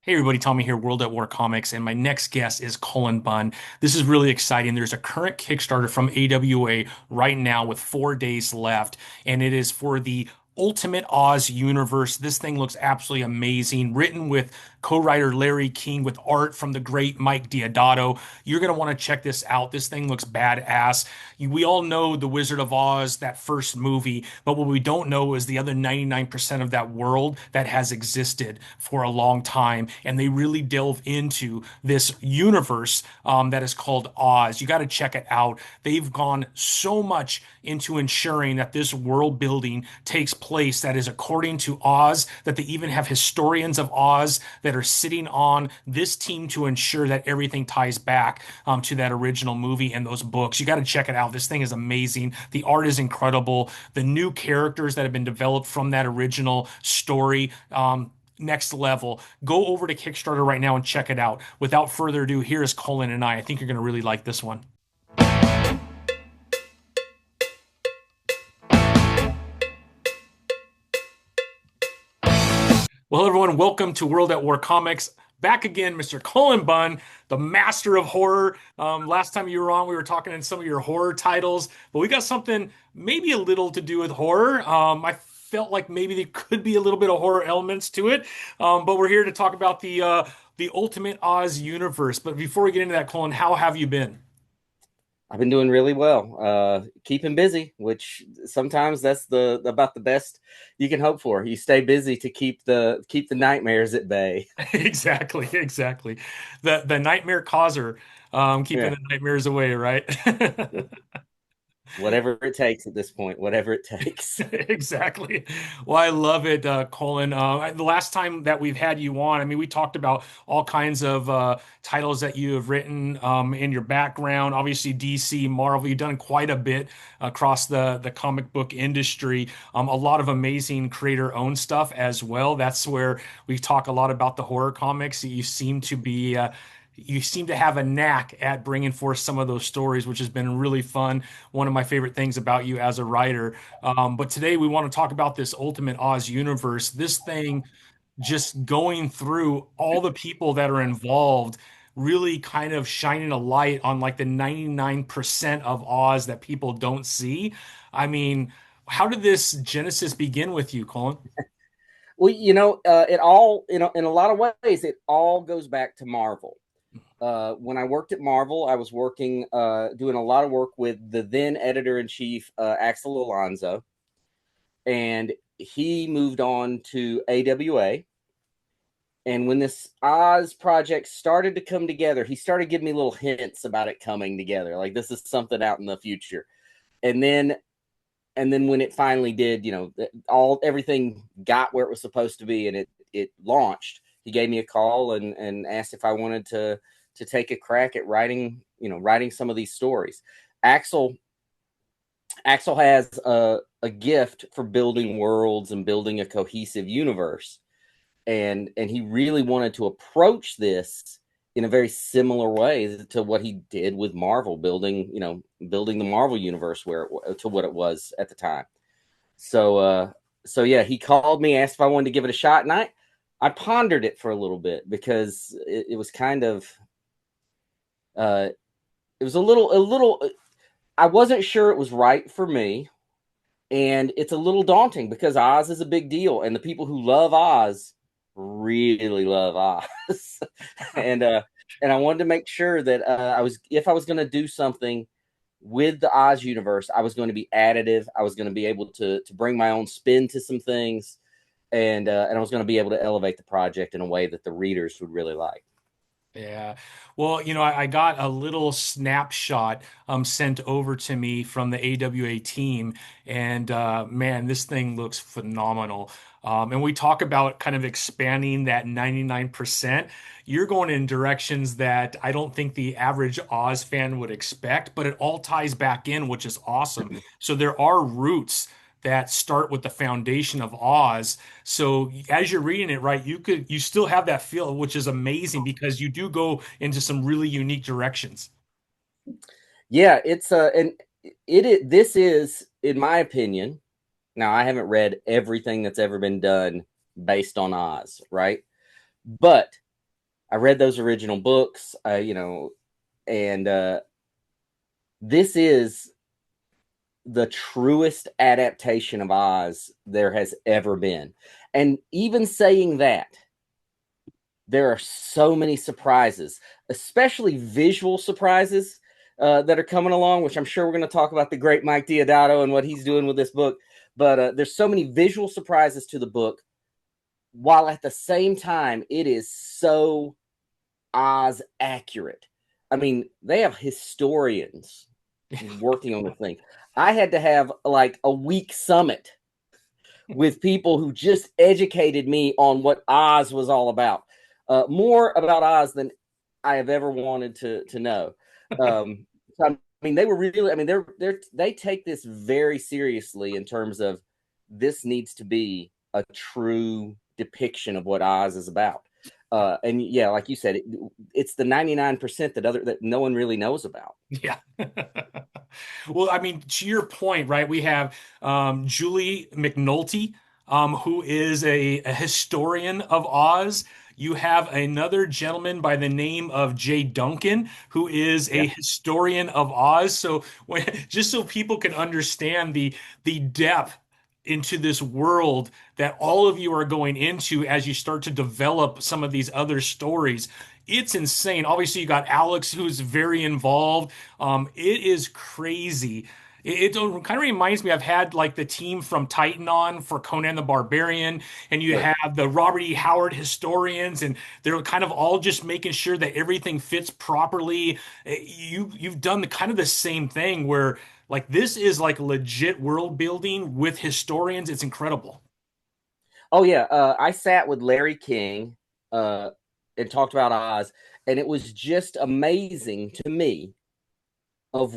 Hey everybody, Tommy here, World at War Comics, and my next guest is Cullen Bunn. This is really exciting. There's a current Kickstarter from AWA right now with 4 days left, and it is for the Ultimate Oz universe. This thing looks absolutely amazing, written with co-writer Larry King with art from the great Mike Deodato. You're going to want to check this out. This thing looks badass. We all know The Wizard of Oz, that first movie, but what we don't know is the other 99% of that world that has existed for a long time. And they really delve into this universe that is called Oz. You got to check it out. They've gone so much into ensuring that this world building takes place that is according to Oz, that they even have historians of Oz that are sitting on this team to ensure that everything ties back to that original movie and those books. You got to check it out. This thing is amazing. The art is incredible. The new characters that have been developed from that original story. Next level. Go over to Kickstarter right now and check it out. Without further ado, here is Colin and I. I think you're going to really like this one. Well, everyone, welcome to World at War Comics. Back again, Mr. Cullen Bunn, the master of horror. Last time you were on, we were talking in some of your horror titles, but we got something maybe a little to do with horror. I felt like maybe there could be a little bit of horror elements to it, but we're here to talk about the Ultimate Oz universe. But before we get into that, Cullen, how have you been? I've been doing really well, keeping busy, which sometimes that's the about the best you can hope for. You stay busy to keep the nightmares at bay. Exactly, exactly. The nightmare causer, keeping Yeah, the nightmares away, right? whatever it takes at this point, whatever it takes. Exactly. Well, I love it, Colin. The last time that we've had you on, I mean, we talked about all kinds of titles that you have written in your background. Obviously, DC, Marvel. You've done quite a bit across the comic book industry. A lot of amazing creator-owned stuff as well. That's where we talk a lot about the horror comics. You seem to have a knack at bringing forth some of those stories, which has been really fun. One of my favorite things about you as a writer. But today we want to talk about this Ultimate Oz universe. This thing just going through all the people that are involved, really kind of shining a light on like the 99% of Oz that people don't see. I mean, how did this Genesis begin with you, Colin? Well, it all, in a lot of ways, it all goes back to Marvel. When I worked at Marvel, I was working, doing a lot of work with the then editor in chief, Axel Alonso, and he moved on to AWA. And when this Oz project started to come together, he started giving me little hints about it coming together. Like this is something out in the future. And then when it finally did, everything got where it was supposed to be and it launched. He gave me a call and asked if I wanted to take a crack at writing some of these stories. Axel Axel has a gift for building worlds and building a cohesive universe, and he really wanted to approach this in a very similar way to what he did with Marvel, building the Marvel universe to what it was at the time. So yeah, he called me, asked if I wanted to give it a shot, and I pondered it for a little bit because it was kind of uh, it was a little. I wasn't sure it was right for me, and it's a little daunting because Oz is a big deal, and the people who love Oz really love Oz, and uh, and I wanted to make sure that if I was going to do something with the Oz universe, I was going to be additive. I was going to be able to bring my own spin to some things, and I was going to be able to elevate the project in a way that the readers would really like. Yeah. Well, I got a little snapshot sent over to me from the AWA team, and man, this thing looks phenomenal. And we talk about kind of expanding that 99%. You're going in directions that I don't think the average Oz fan would expect, but it all ties back in, which is awesome. So there are roots that start with the foundation of Oz. So as you're reading it, right, you still have that feel, which is amazing because you do go into some really unique directions. Yeah, it's and this is, in my opinion. Now, I haven't read everything that's ever been done based on Oz, right? But I read those original books, and this is the truest adaptation of Oz there has ever been. And even saying that, there are so many surprises, especially visual surprises that are coming along, which I'm sure we're going to talk about the great Mike Deodato and what he's doing with this book. But there's so many visual surprises to the book, while at the same time, it is so Oz accurate. I mean, they have historians working on the thing. I had to have like a week summit with people who just educated me on what Oz was all about. More about Oz than I have ever wanted to know. So, I mean, they were really. I mean, they take this very seriously in terms of this needs to be a true depiction of what Oz is about. And yeah, like you said, it's the 99% that no one really knows about. Yeah. Well, I mean, to your point, right? We have Julie McNulty, who is a historian of Oz. You have another gentleman by the name of Jay Duncan, who is a Yeah. historian of Oz. So, just so people can understand the depth into this world that all of you are going into as you start to develop some of these other stories. It's insane. Obviously, you got Alex, who's very involved. It is crazy. It kind of reminds me. I've had like the team from Titan on for Conan the Barbarian, and you Sure. have the Robert E. Howard historians, and they're kind of all just making sure that everything fits properly. You've done the kind of the same thing where like this is like legit world building with historians. It's incredible. Oh yeah, I sat with Larry King uh, and talked about Oz, and it was just amazing to me of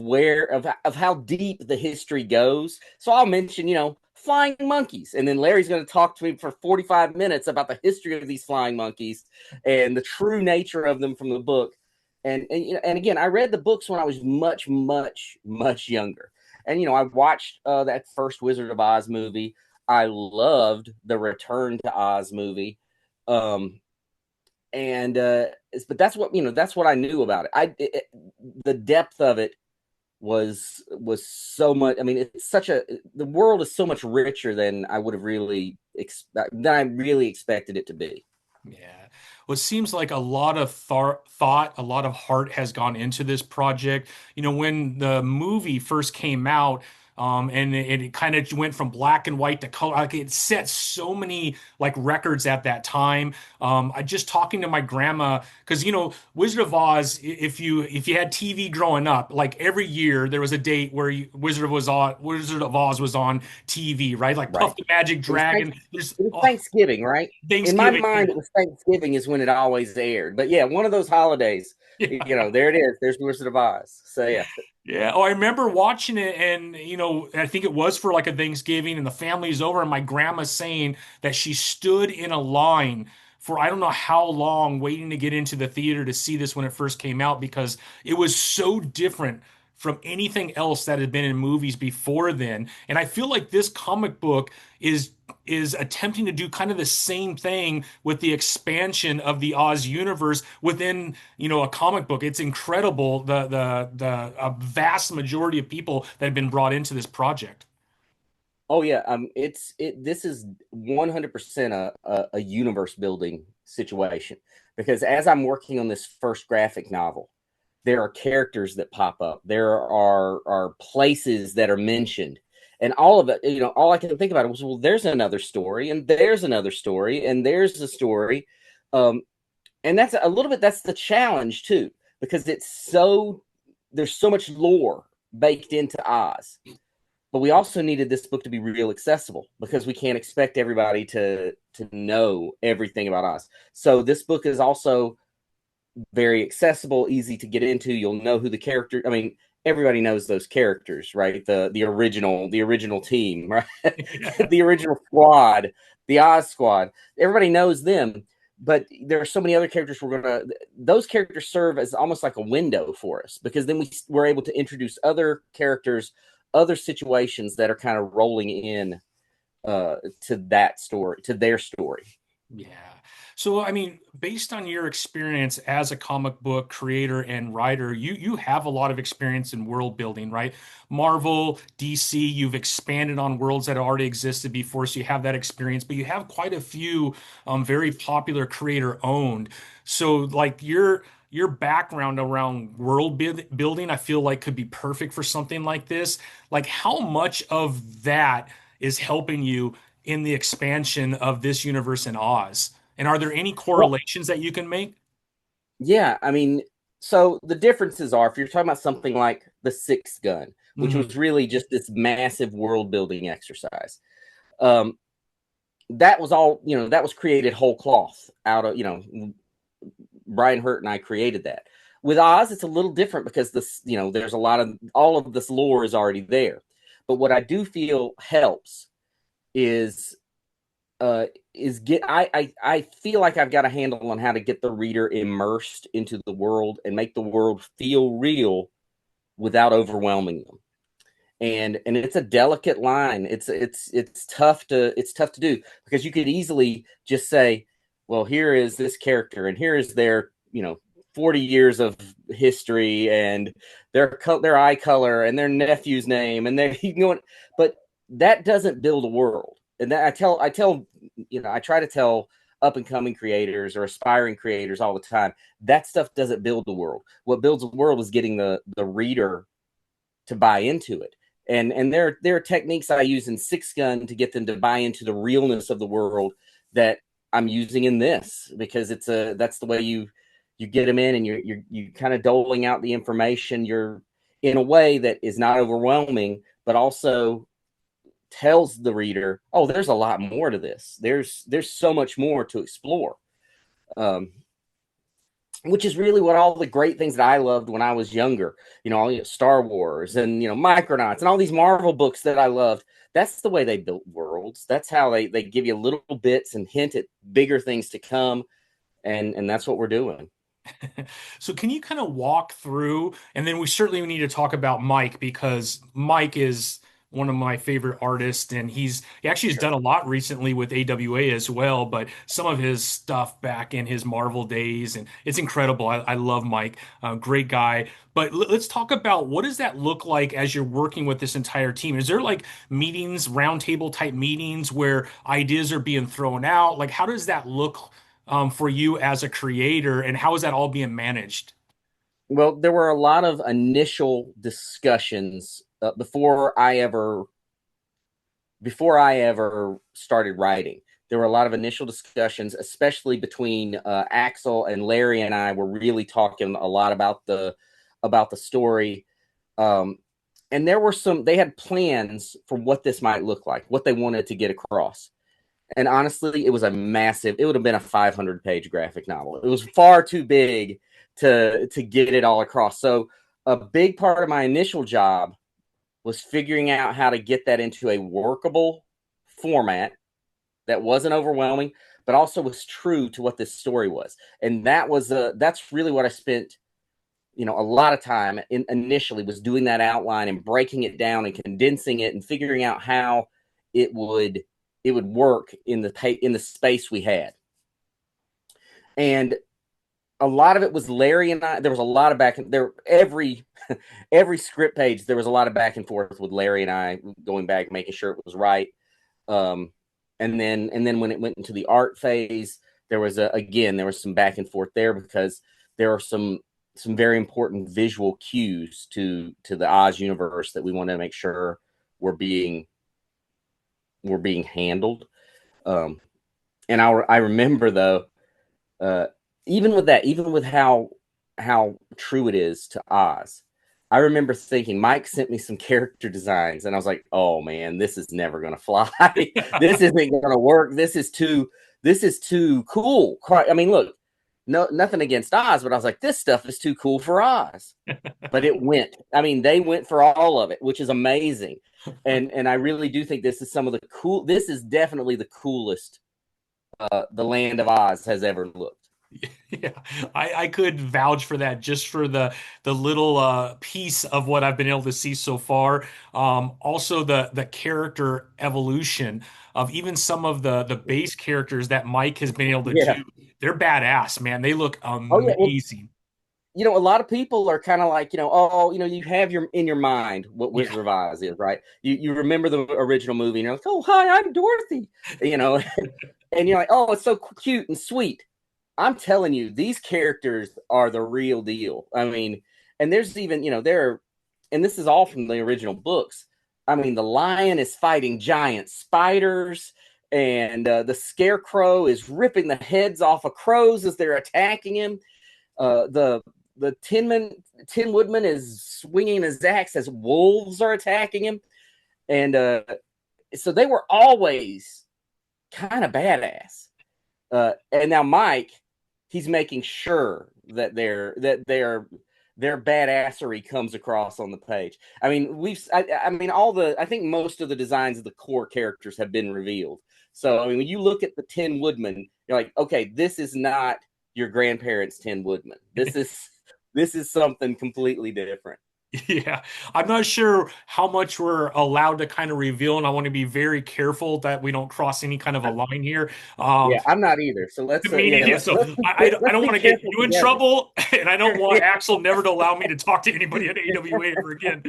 how deep the history goes. So I'll mention, flying monkeys, and then Larry's going to talk to me for 45 minutes about the history of these flying monkeys and the true nature of them from the book. And again, I read the books when I was much, much, much younger, and I watched that first Wizard of Oz movie. I loved the Return to Oz movie. Um, and but that's what I knew about it. The depth of it was so much. I mean, it's such a the world is so much richer than I would have really than I really expected it to be. Yeah. Well, it seems like a lot of thought, a lot of heart has gone into this project. When the movie first came out, and it kind of went from black and white to color, like it set so many like records at that time. I just talking to my grandma because Wizard of Oz. If you had TV growing up, like every year there was a date where Wizard of Oz was on TV, right? Like Right. Puff the Magic It was Dragon. There's it was Thanksgiving, right? In my Thanksgiving. mind, it was Thanksgiving is when it always aired. But yeah, one of those holidays, Yeah. there it is. There's Wizard of Oz. So yeah. Yeah. Oh, I remember watching it, and I think it was for like a Thanksgiving, and the family's over, and my grandma saying that she stood in a line for I don't know how long, waiting to get into the theater to see this when it first came out because it was so different from anything else that had been in movies before then. And I feel like this comic book is attempting to do kind of the same thing with the expansion of the Oz universe within, a comic book. It's incredible the a vast majority of people that have been brought into this project. Oh yeah. This is 100% a universe building situation because as I'm working on this first graphic novel, there are characters that pop up. There are places that are mentioned. And all of it, all I can think about it was, well, there's another story, and there's another story, and there's a story. Um, and that's a little bit, that's the challenge too, because there's so much lore baked into Oz. But we also needed this book to be real accessible because we can't expect everybody to know everything about Oz. So this book is also very accessible, easy to get into. You'll know who the character. I mean, everybody knows those characters, right? The original team, right? The original squad, the Oz squad. Everybody knows them, but there are so many other characters. Those characters serve as almost like a window for us because then we're able to introduce other characters, other situations that are kind of rolling in to that story, to their story. Yeah. So, I mean, based on your experience as a comic book creator and writer, you have a lot of experience in world building, right? Marvel, DC, you've expanded on worlds that already existed before, so you have that experience, but you have quite a few very popular creator owned. So, like your background around building, I feel like could be perfect for something like this. Like, how much of that is helping you in the expansion of this universe in Oz? And are there any Well, correlations that you can make? yeah, I mean, so the differences are if you're talking about something like the Six Gun, which Hmm. was really just this massive world building exercise. Um, that was all, that was created whole cloth out of, Brian Hurt and I created that. With Oz, it's a little different because there's a lot of all of this lore is already there. But what I do feel helps is get I feel like I've got a handle on how to get the reader immersed into the world and make the world feel real without overwhelming them. And it's a delicate line. It's tough to do because you could easily just say, well, here is this character and here is their 40 years of history and their eye color and their nephew's name and their but that doesn't build a world. And that I try to tell up and coming creators or aspiring creators all the time, that stuff doesn't build the world. What builds a world is getting the reader to buy into it. And there are techniques I use in Six Gun to get them to buy into the realness of the world that I'm using in this, because that's the way you get them in, and you kind of doling out the information. You're in a way that is not overwhelming, but also tells the reader, oh, there's a lot more to this. There's so much more to explore. Um, which is really what all the great things that I loved when I was younger, Star Wars and, Micronauts and all these Marvel books that I loved. That's the way they built worlds. That's how they give you little bits and hint at bigger things to come. And that's what we're doing. So can you kind of walk through, and then we certainly need to talk about Mike because Mike is one of my favorite artists, and he actually has Sure. done a lot recently with AWA as well, but some of his stuff back in his Marvel days, and it's incredible. I love Mike, great guy. But let's talk about what does that look like as you're working with this entire team? Is there like meetings, roundtable type meetings where ideas are being thrown out? Like, how does that look? For you as a creator, and how is that all being managed? Well, there were a lot of initial discussions before I ever started writing. There were a lot of initial discussions, especially between Axel and Larry and I were really talking a lot about the story. Um, and they had plans for what this might look like, what they wanted to get across. And honestly, it would have been a 500-page graphic novel. It was far too big to get it all across. So a big part of my initial job was figuring out how to get that into a workable format that wasn't overwhelming, but also was true to what this story was. And that's really what I spent, a lot of time initially, was doing that outline and breaking it down and condensing it and figuring out how it would work in the space we had. And a lot of it was Larry and I. There was a lot of back and there every script page. There was a lot of back and forth with Larry and I going back, making sure it was right. Um, and then when it went into the art phase, there was some back and forth there because there are some very important visual cues to the Oz universe that we want to make sure were being handled. Um, and I remember though, uh, even with how true it is to Oz, I remember thinking Mike sent me some character designs, and I was like, "Oh man, this is never gonna fly. This isn't gonna work. This is too cool." I mean, look, no, nothing against Oz, but I was like, "This stuff is too cool for Oz." But it went. I mean, they went for all of it, which is amazing. And I really do think this is some of the cool. This is definitely the coolest the Land of Oz has ever looked. Yeah, I could vouch for that just for the little piece of what I've been able to see so far. Also the character evolution of even some of the base characters that Mike has been able to Yeah. do. they're badass, man. They look Oh yeah. Well, amazing. a lot of people are kind of like, oh, you have your in your mind what Yeah. Wizard of Oz is, right? You remember the original movie, and you're like, oh, hi, I'm Dorothy, you know, and you're like, oh, it's so cute and sweet. I'm telling you, these characters are the real deal. I mean, and there's even, and this is all from the original books. I mean, the lion is fighting giant spiders, and the scarecrow is ripping the heads off of crows as they're attacking him. The Tin Woodman is swinging his axe as wolves are attacking him, and so they were always kind of badass. And now Mike, he's making sure that their badassery comes across on the page. I mean, I mean, I think most of the designs of the core characters have been revealed. So, I mean, when you look at the Tin Woodman, you're like, okay, this is not your grandparents' Tin Woodman. This is something completely different. Yeah, I'm not sure how much we're allowed to kind of reveal, and I want to be very careful that we don't cross any kind of a line here. Yeah, Um, I'm not either. So let's Me yeah, neither. So I let's don't be want to get careful you in together. trouble, and I don't want Axel never to allow me to talk to anybody at AWA ever again.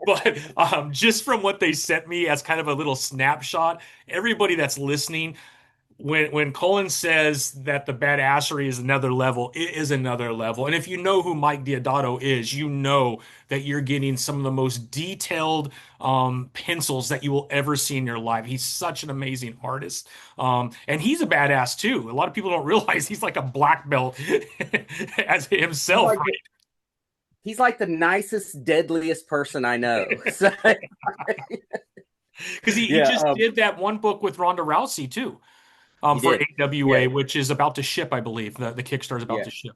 But just from what they sent me as kind of a little snapshot, everybody that's listening, when Cullen says that the badassery is another level, it is another level. And if you know who Mike Deodato is, you know that you're getting some of the most detailed pencils that you will ever see in your life. He's such an amazing artist. And he's a badass too. A lot of people don't realize he's like a black belt as He's himself, like right? he's like the nicest, deadliest person I know. So Because he yeah, just did that one book with Ronda Rousey too, he for did. Yeah, AWA, which is about to ship, I believe. The Kickstarter is about yeah, to ship.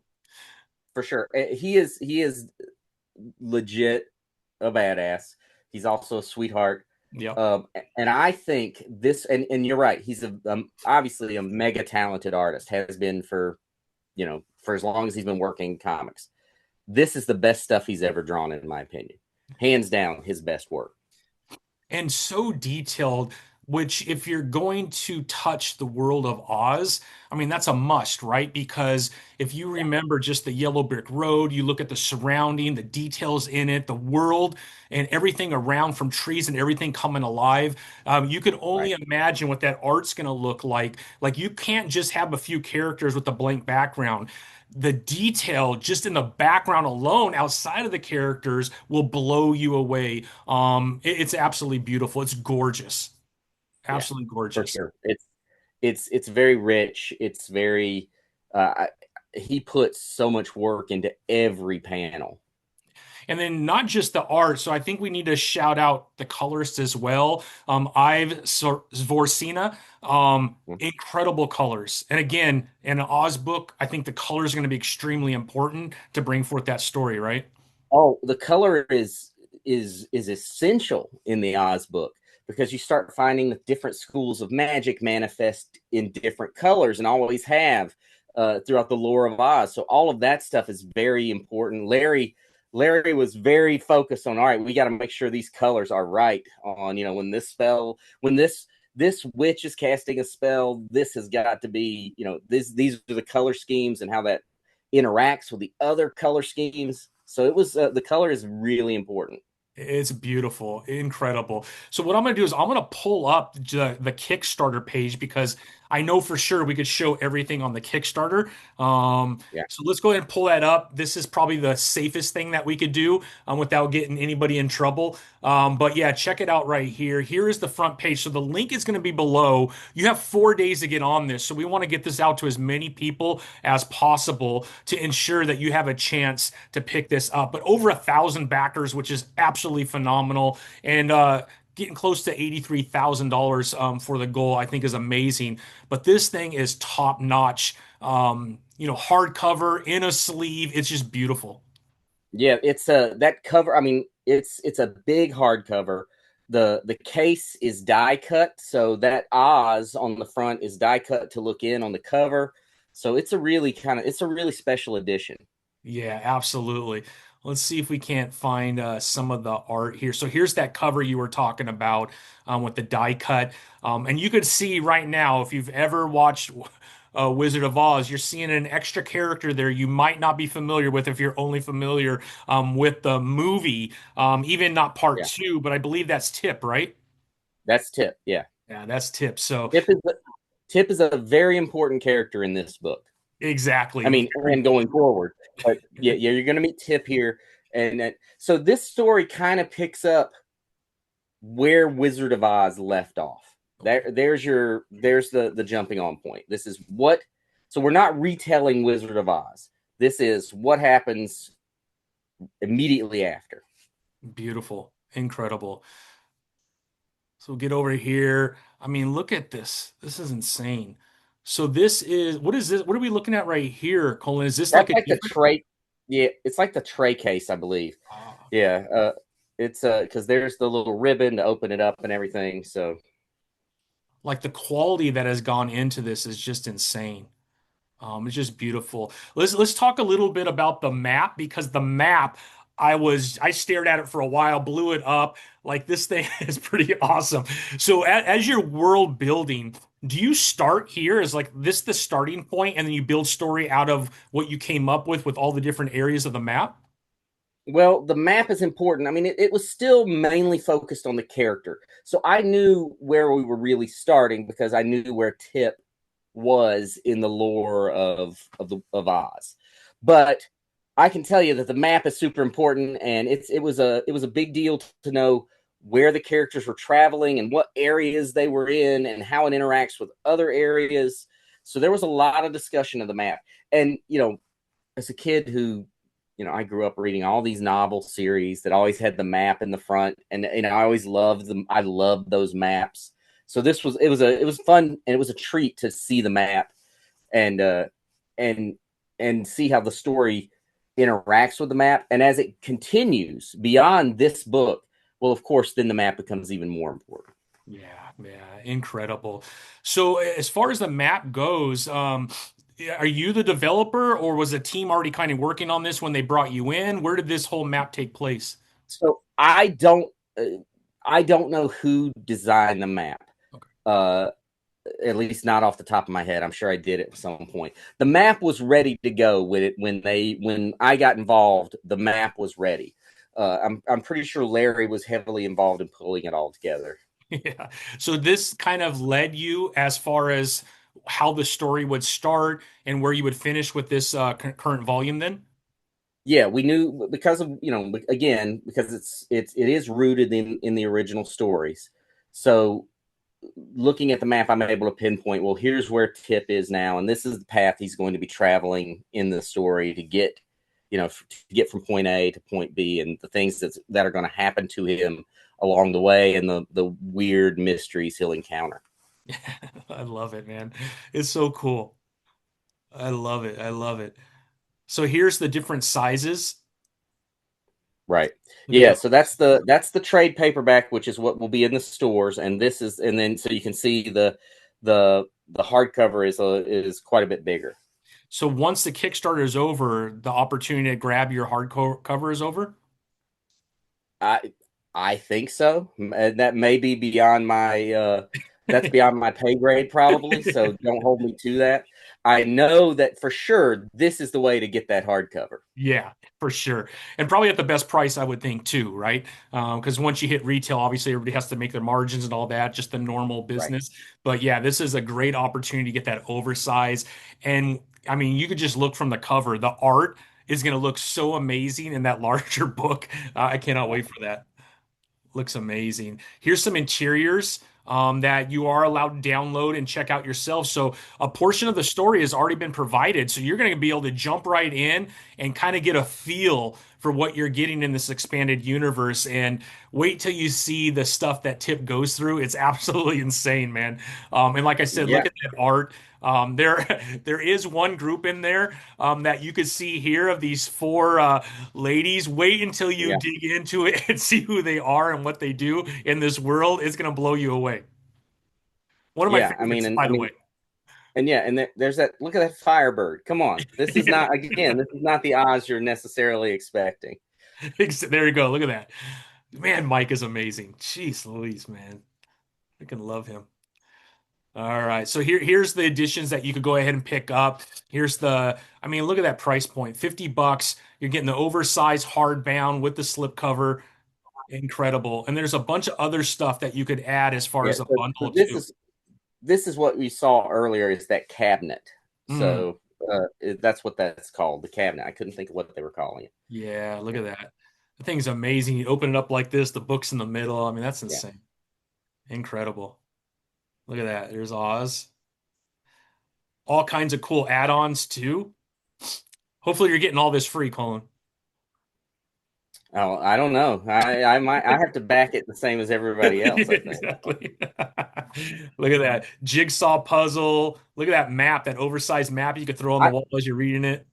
for sure. He is legit a badass. He's also a sweetheart. Yep. And I think this, and you're right. He's obviously a mega talented artist. Has been for as long as he's been working comics. This is the best stuff he's ever drawn, in my opinion. Hands down, his best work. And so detailed, which if you're going to touch the world of Oz, I mean, that's a must, right? Because if you Yeah, remember just the yellow brick road, you look at the surrounding, the details in it, the world, and everything around from trees and everything coming alive, you could right. only imagine what that art's going to look like. Like, you can't just have a few characters with a blank background. The detail just in the background alone outside of the characters will blow you away. It's absolutely beautiful. It's gorgeous. Yeah, Absolutely for gorgeous. sure. It's very rich. It's very. Uh, he puts so much work into every panel. And then not just the art. So I think we need to shout out the colorist as well. Zvorsina, incredible colors. And again, in an Oz book, I think the colors are going to be extremely important to bring forth that story, right? Oh, the color is essential in the Oz book because you start finding the different schools of magic manifest in different colors and always have throughout the lore of Oz. So all of that stuff is very important. Larry was very focused on, all right, we got to make sure these colors are right on, when this witch is casting a spell, this has got to be, these are the color schemes and how that interacts with the other color schemes. So it was the color is really important. It's beautiful, incredible. So what I'm going to do is I'm going to pull up the Kickstarter page because I know for sure we could show everything on the Kickstarter. Yeah. So let's go ahead and pull that up. This is probably the safest thing that we could do without getting anybody in trouble. But yeah, check it out right here. Here is the front page. So the link is going to be below. You have 4 days to get on this. So we want to get this out to as many people as possible to ensure that you have a chance to pick this up. But over 1,000 backers, which is absolutely phenomenal. And getting close to $83,000 for the goal, I think is amazing. But this thing is top notch. Hardcover in a sleeve. It's just beautiful. Yeah, it's that cover. I mean, it's a big hardcover. The case is die cut, so that Oz on the front is die cut to look in on the cover. So it's a really special edition. Yeah, absolutely. Let's see if we can't find some of the art here. So here's that cover you were talking about with the die cut. And you could see right now, if you've ever watched Wizard of Oz. You're seeing an extra character there you might not be familiar with if you're only familiar with the movie, even not part Yeah, two, but I believe that's Tip, right? that's Tip. Yeah, Yeah, that's Tip. So Tip is Tip is a very important character in this book. I exactly. mean, and going forward, but yeah, you're going to meet Tip here, and so this story kind of picks up where Wizard of Oz left off. Okay. There's the jumping on point. This is what. So we're not retelling Wizard of Oz. This is what happens immediately after. Beautiful. Incredible. So get over here. I mean, look at this. This is insane. So this is what is this? What are we looking at right here, Colin? Is this like That's a like the different? tray. Yeah, it's like the tray case, I believe. Ah, Yeah, it's because there's the little ribbon to open it up and everything. So like the quality that has gone into this is just insane. It's just beautiful. Let's talk a little bit about the map because the map, I stared at it for a while, blew it up. Like this thing is pretty awesome. So as you're world building, do you start here as like this the starting point, and then you build story out of what you came up with all the different areas of the map? well, the map is important. I mean, it was still mainly focused on the character. So I knew where we were really starting because I knew where Tip was in the lore of Oz. But I can tell you that the map is super important, and it was a big deal to know where the characters were traveling and what areas they were in and how it interacts with other areas. So there was a lot of discussion of the map. And as a kid who I grew up reading all these novel series that always had the map in the front, and I always loved them. I loved those maps. So it was fun, and it was a treat to see the map and and and see how the story interacts with the map. And as it continues beyond this book, well, of course, then the map becomes even more important. Yeah, yeah, incredible. So as far as the map goes, are you the developer or was a team already kind of working on this when they brought you in? Where did this whole map take place? So I don't know who designed the map. Okay. Uh, at least not off the top of my head. I'm sure I did it at some point. The map was ready to go with it when I got involved. The map was ready. I'm pretty sure Larry was heavily involved in pulling it all together. Yeah. So this kind of led you as far as how the story would start and where you would finish with this current volume then? Yeah, we knew because of again because it is rooted in the original stories. So looking at the map, I'm able to pinpoint, well, here's where Tip is now, and this is the path he's going to be traveling in the story to get, to get from point A to point B, and the things that are going to happen to him along the way, and the weird mysteries he'll encounter. I love it, man. It's so cool. I love it. I love it. So here's the different sizes. Right. Look at Yeah. that. So that's the trade paperback, which is what will be in the stores, and this is, and then so you can see the hardcover is quite a bit bigger. So once the Kickstarter is over, the opportunity to grab your hardcover cover is over? I I think so. That may be beyond my that's beyond my pay grade probably, so don't hold me to that. I know that for sure this is the way to get that hardcover. Yeah, for sure. And probably at the best price, I would think too, right? Because once you hit retail, obviously everybody has to make their margins and all that, just the normal Right. business. But yeah, this is a great opportunity to get that oversize. And I mean, you could just look from the cover. The art is going to look so amazing in that larger book. I cannot Yeah. wait for that. Looks amazing. Here's some interiors that you are allowed to download and check out yourself. So a portion of the story has already been provided. So you're going to be able to jump right in and kind of get a feel for what you're getting in this expanded universe. And wait till you see the stuff that Tip goes through. It's absolutely insane, man. And like I said, Yeah. look at that art. There is one group in there that you could see here of these four ladies. Wait until you Yeah. dig into it and see who they are and what they do in this world. It's going to blow you away. One of my Yeah. I mean, favorites, by the way. and yeah, and there's that. Look at that Firebird. Come on, this is Yeah. not again. This is not the Oz you're necessarily expecting. There you go. Look at that. Man, Mike is amazing. Jeez Louise, man. I can love him. All right. So here's the editions that you could go ahead and pick up. Here's I mean, look at that price point. $50. You're getting the oversized hardbound with the slipcover. Incredible. And there's a bunch of other stuff that you could add as far Yeah. as a So bundle too. this is what we saw earlier is that cabinet. Mm, So that's what that's called, the cabinet. I couldn't think of what they were calling it. yeah, look at that. The thing's amazing. You open it up like this, the book's in the middle. I mean, that's Yeah. insane. Incredible. Look at that. There's Oz. All kinds of cool add-ons too. Hopefully you're getting all this free, Colin. Oh, I don't know. I have to back it the same as everybody else, I think. Exactly. Look at that jigsaw puzzle. Look at that map, that oversized map you could throw on the I wall as you're reading it.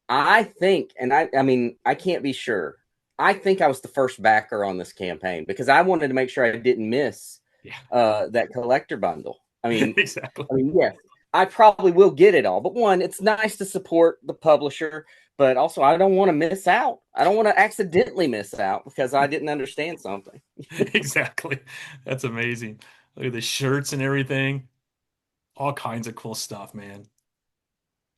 I think, and I mean, I can't be sure. I think I was the first backer on this campaign because I wanted to make sure I didn't miss Yeah, that collector bundle. exactly. Yes, I probably will get it all. But one, it's nice to support the publisher, but also I don't want to miss out. I don't want to accidentally miss out because I didn't understand something. Exactly. That's amazing. Look at the shirts and everything. All kinds of cool stuff, man.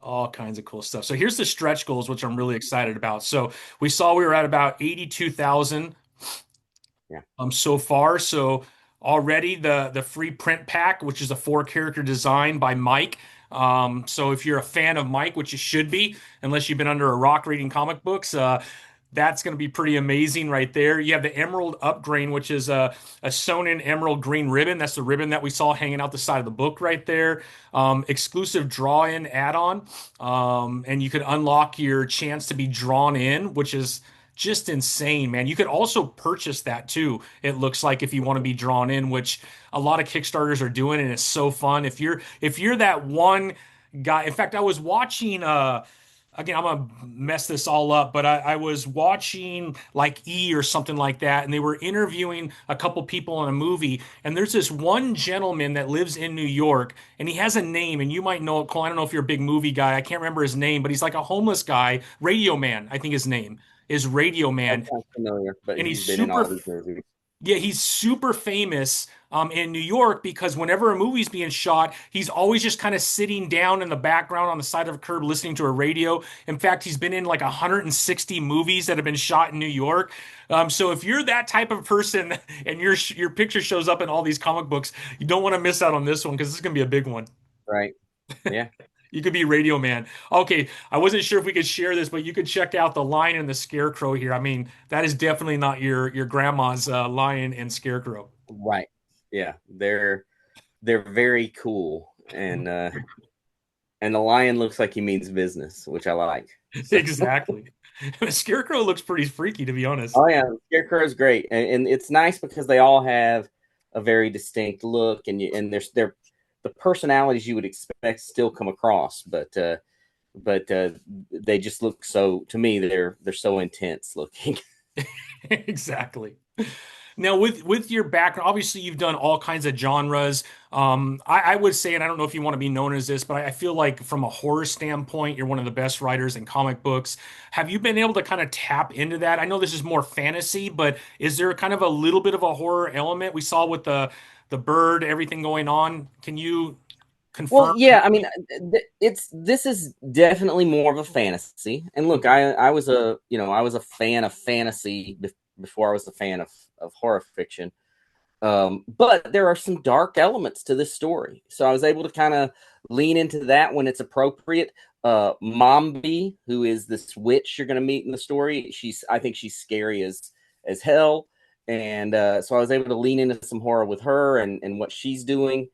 All kinds of cool stuff. So here's the stretch goals, which I'm really excited about. So we saw we were at about 82,000 Yeah. so far. So already the free print pack, which is a 4 character design by Mike. So if you're a fan of Mike, which you should be, unless you've been under a rock reading comic books, that's going to be pretty amazing right there. You have the Emerald Upgrain, which is a sewn in emerald green ribbon. That's the ribbon that we saw hanging out the side of the book right there. Exclusive draw in add on. And you could unlock your chance to be drawn in, which is just insane, man. You could also purchase that too. It looks like if you want to be drawn in, which a lot of Kickstarters are doing, and it's so fun. If you're that one guy, in fact, I was watching again, I'm gonna mess this all up, but I was watching like E or something like that, and they were interviewing a couple people in a movie, and there's this one gentleman that lives in New York, and he has a name, and you might know it, Cole. I don't know if you're a big movie guy. I can't remember his name, but he's like a homeless guy, Radio Man, I think his name is Radio That Man, sounds familiar, but and he's he's been in super all these movies. yeah, he's super famous in New York because whenever a movie's being shot, he's always just kind of sitting down in the background on the side of a curb listening to a radio. In fact, he's been in like 160 movies that have been shot in New York. So if you're that type of person and your picture shows up in all these comic books, you don't want to miss out on this one because this is gonna be a big one. Right. Yeah. You could be Radio Man. Okay, I wasn't sure if we could share this, but you could check out the lion and the scarecrow here. I mean, that is definitely not your grandma's lion and scarecrow. Right. Yeah. They're very cool. And the lion looks like he means business, which I like. So Exactly. The scarecrow looks pretty freaky, to be honest. oh yeah, Scarecrow's great. And it's nice because they all have a very distinct look and they're the personalities you would expect still come across, but they just look so to me they're so intense looking. Exactly. Now, with your background, obviously you've done all kinds of genres. I would say, and I don't know if you want to be known as this, but I feel like from a horror standpoint, you're one of the best writers in comic books. Have you been able to kind of tap into that? I know this is more fantasy, but is there kind of a little bit of a horror element we saw with the bird, everything going on? Can you Well, confirm? yeah, I mean, it's this is definitely more of a fantasy. And look, I was I was a fan of fantasy before I was a fan of horror fiction. But there are some dark elements to this story, so I was able to kind of lean into that when it's appropriate. Mombi, who is this witch you're going to meet in the story, I think she's scary as hell, and so I was able to lean into some horror with her and what she's doing.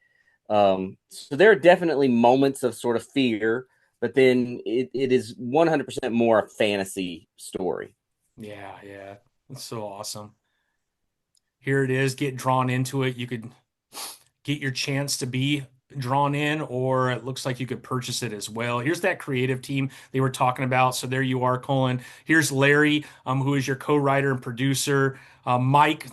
So there are definitely moments of sort of fear, but then it is 100% more a fantasy story. Yeah, yeah. That's so awesome. Here it is, get drawn into it. You could get your chance to be drawn in, or it looks like you could purchase it as well. Here's that creative team they were talking about. So there you are, Colin. Here's Larry, who is your co-writer and producer. Mike,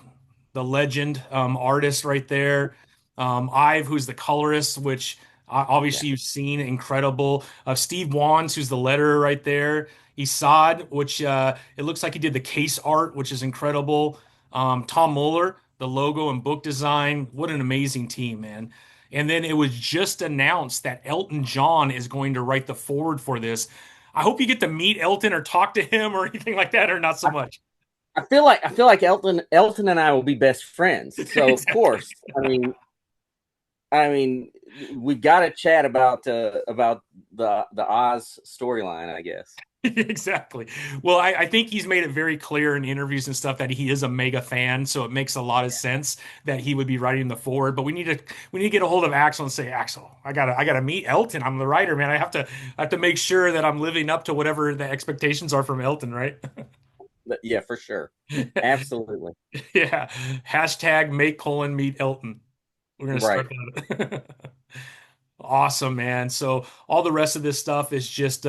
the legend artist right there. Ive, who's the colorist, which Yeah, obviously you've seen, incredible. Steve Wands, who's the letterer right there. Isad, which it looks like he did the case art, which is incredible. Tom Muller, the logo and book design. What an amazing team, man. And then it was just announced that Elton John is going to write the forward for this. I hope you get to meet Elton or talk to him or anything like that, or not so I, much. I feel like Elton and I will be best friends. So of Exactly. course, I mean, we got to chat about the Oz storyline, I guess. Exactly. Well, I think he's made it very clear in interviews and stuff that he is a mega fan, so it makes a lot of sense that he would be writing the forward. But we need to get a hold of Axel and say, Axel, I gotta meet Elton. I'm the writer, man. I have to make sure that I'm living up to whatever the expectations are from Elton, right? But yeah, for sure, absolutely Yeah. Hashtag make Colin meet Elton. We're gonna right. start that. Awesome, man. So all the rest of this stuff is just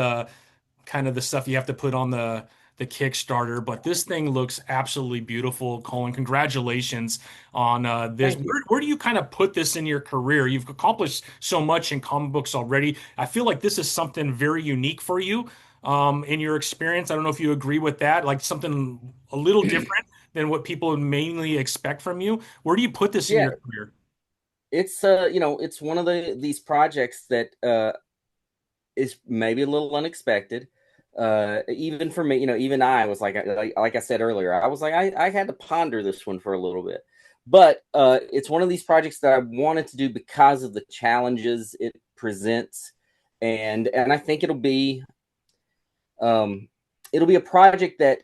kind of the stuff you have to put on the Kickstarter. But this thing looks absolutely beautiful, Colin. Congratulations on this. Thank you. Where do you kind of put this in your career? You've accomplished so much in comic books already. I feel like this is something very unique for you in your experience. I don't know if you agree with that, like something a little different than what people would mainly expect from you. Where do you put this in Yeah, your career? it's it's one of these projects that is maybe a little unexpected. Even for me, even I was like I said earlier, I was like I had to ponder this one for a little bit. But it's one of these projects that I wanted to do because of the challenges it presents, and I think um, it'll be a project that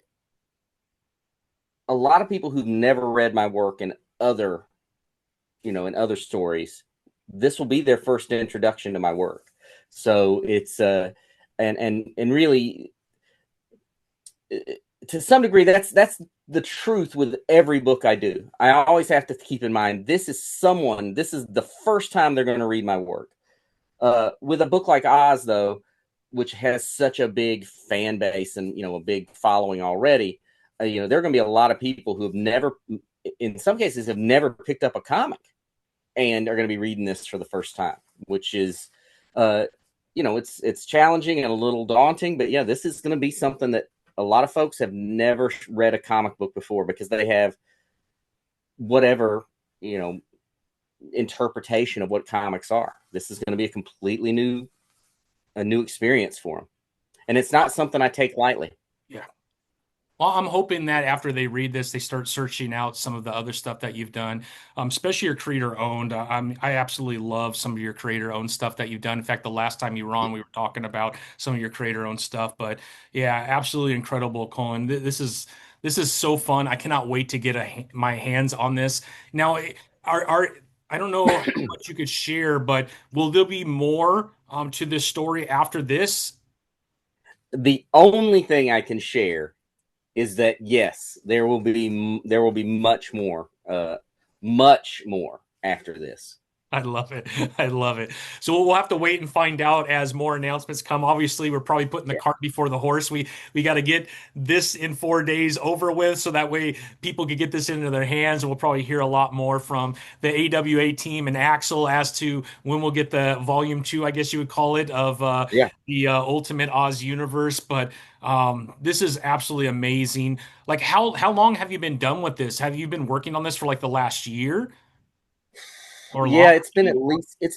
a lot of people who've never read my work in other in other stories, this will be their first introduction to my work. So it's and really to some degree that's the truth with every book I do. I always have to keep in mind this is the first time they're going to read my work. With a book like Oz though, which has such a big fan base and a big following already, there are going to be a lot of people who have never, in some cases, have never picked up a comic and are going to be reading this for the first time, which is, uh, it's challenging and a little daunting. But yeah, this is going to be something that a lot of folks have never read a comic book before because they have whatever interpretation of what comics are. This is going to be a new experience for them, and it's not something I take lightly. Yeah. Well, I'm hoping that after they read this, they start searching out some of the other stuff that you've done, especially your creator owned. I absolutely love some of your creator owned stuff that you've done. In fact, the last time you were on, we were talking about some of your creator owned stuff. But yeah, absolutely incredible, Colin. This is so fun. I cannot wait to get my hands on this. Now, are I don't know how much you could share, but will there be more to this story after this? The only thing I can share is that yes, there will be much more after this. I love it. I love it. So we'll have to wait and find out as more announcements come. Obviously, we're probably putting the Yeah, cart before the horse. We got to get this in 4 days over with, so that way people can get this into their hands. And we'll probably hear a lot more from the AWA team and Axel as to when we'll get the volume two, I guess you would call it, of yeah. the Ultimate Oz universe. But this is absolutely amazing. Like, how long have you been done with this? Have you been working on this for like the last year or Yeah, longer? it's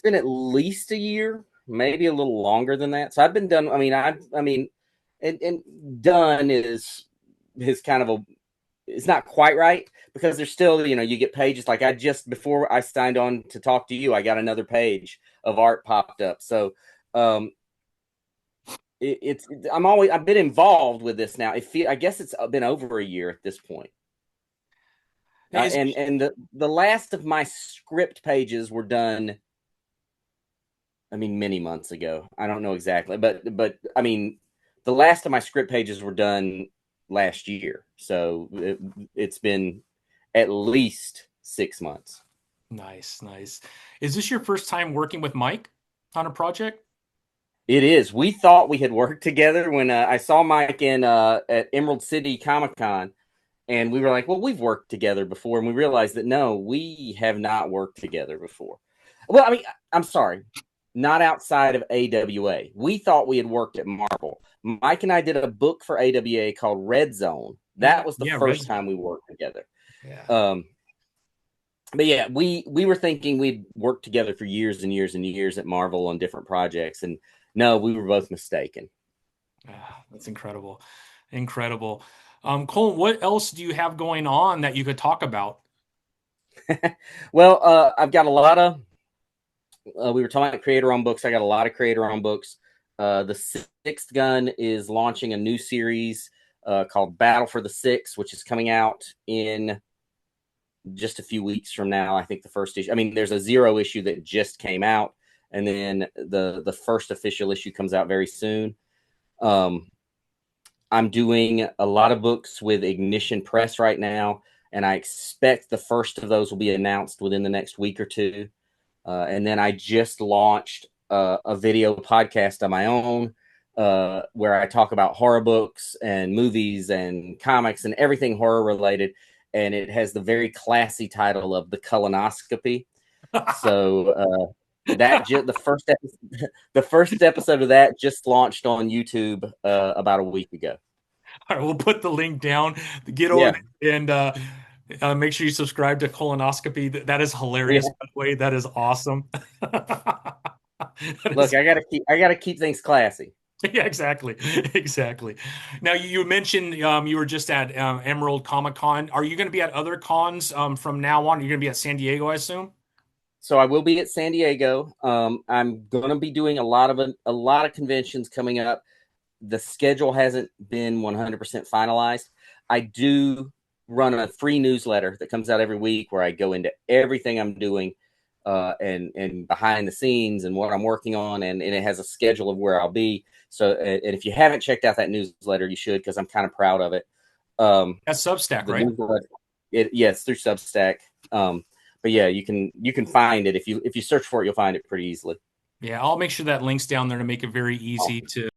been at least a year, maybe a little longer than that. So I've been done. And done is kind of a it's not quite right because there's still you get pages like I just before I signed on to talk to you, I got another page of art popped up. So um, I've been involved with this now. I guess it's been over a year at this point. Is And the last of my script pages were done. I mean, many months ago. I don't know exactly, but I mean, the last of my script pages were done last year, so it's been at least 6 months. Nice, nice. Is this your first time working with Mike on a project? It is. We thought we had worked together when I saw Mike in at Emerald City Comic Con, and we were like, "Well, we've worked together before," and we realized that no, we have not worked together before. Well, I mean, I'm sorry, not outside of AWA. We thought we had worked at Marvel. Mike and I did a book for AWA called Red Zone. That was the Yeah, Red first Zone. time we worked together. Yeah. Um, but yeah, we were thinking we'd worked together for years and years and years at Marvel on different projects, and no, we were both mistaken. Ah, that's incredible. Incredible. Colin, what else do you have going on that you could talk about? Well, I've got a lot of. We were talking about creator-owned books. I got a lot of creator-owned books. The Sixth Gun is launching a new series called Battle for the Six, which is coming out in just a few weeks from now. I think the first issue. I mean, there's a zero issue that just came out, and then the first official issue comes out very soon. Um, I'm doing a lot of books with Ignition Press right now, and I expect the first of those will be announced within the next week or two. And then I just launched a video podcast on my own where I talk about horror books and movies and comics and everything horror related. And it has the very classy title of The Colonoscopy. So the first episode of that just launched on YouTube about a week ago. All right, we'll put the link down. Get over Yeah, there and make sure you subscribe to colonoscopy. That is yeah. hilarious, by the way. That is awesome. That Look, is, I gotta keep things classy. yeah, exactly, exactly. Now you mentioned you were just at Emerald Comic Con. Are you going to be at other cons from now on? You're going to be at San Diego, I assume. So I will be at San Diego. I'm going to be doing a lot of conventions coming up. The schedule hasn't been 100% finalized. I do run a free newsletter that comes out every week where I go into everything I'm doing and behind the scenes and what I'm working on, and it has a schedule of where I'll be. So, and if you haven't checked out that newsletter, you should because I'm kind of proud of it. That's Substack, The right? newsletter, yes, through Substack. But yeah, you can find it if you search for it, you'll find it pretty easily. Yeah, I'll make sure that link's down there to make it very easy to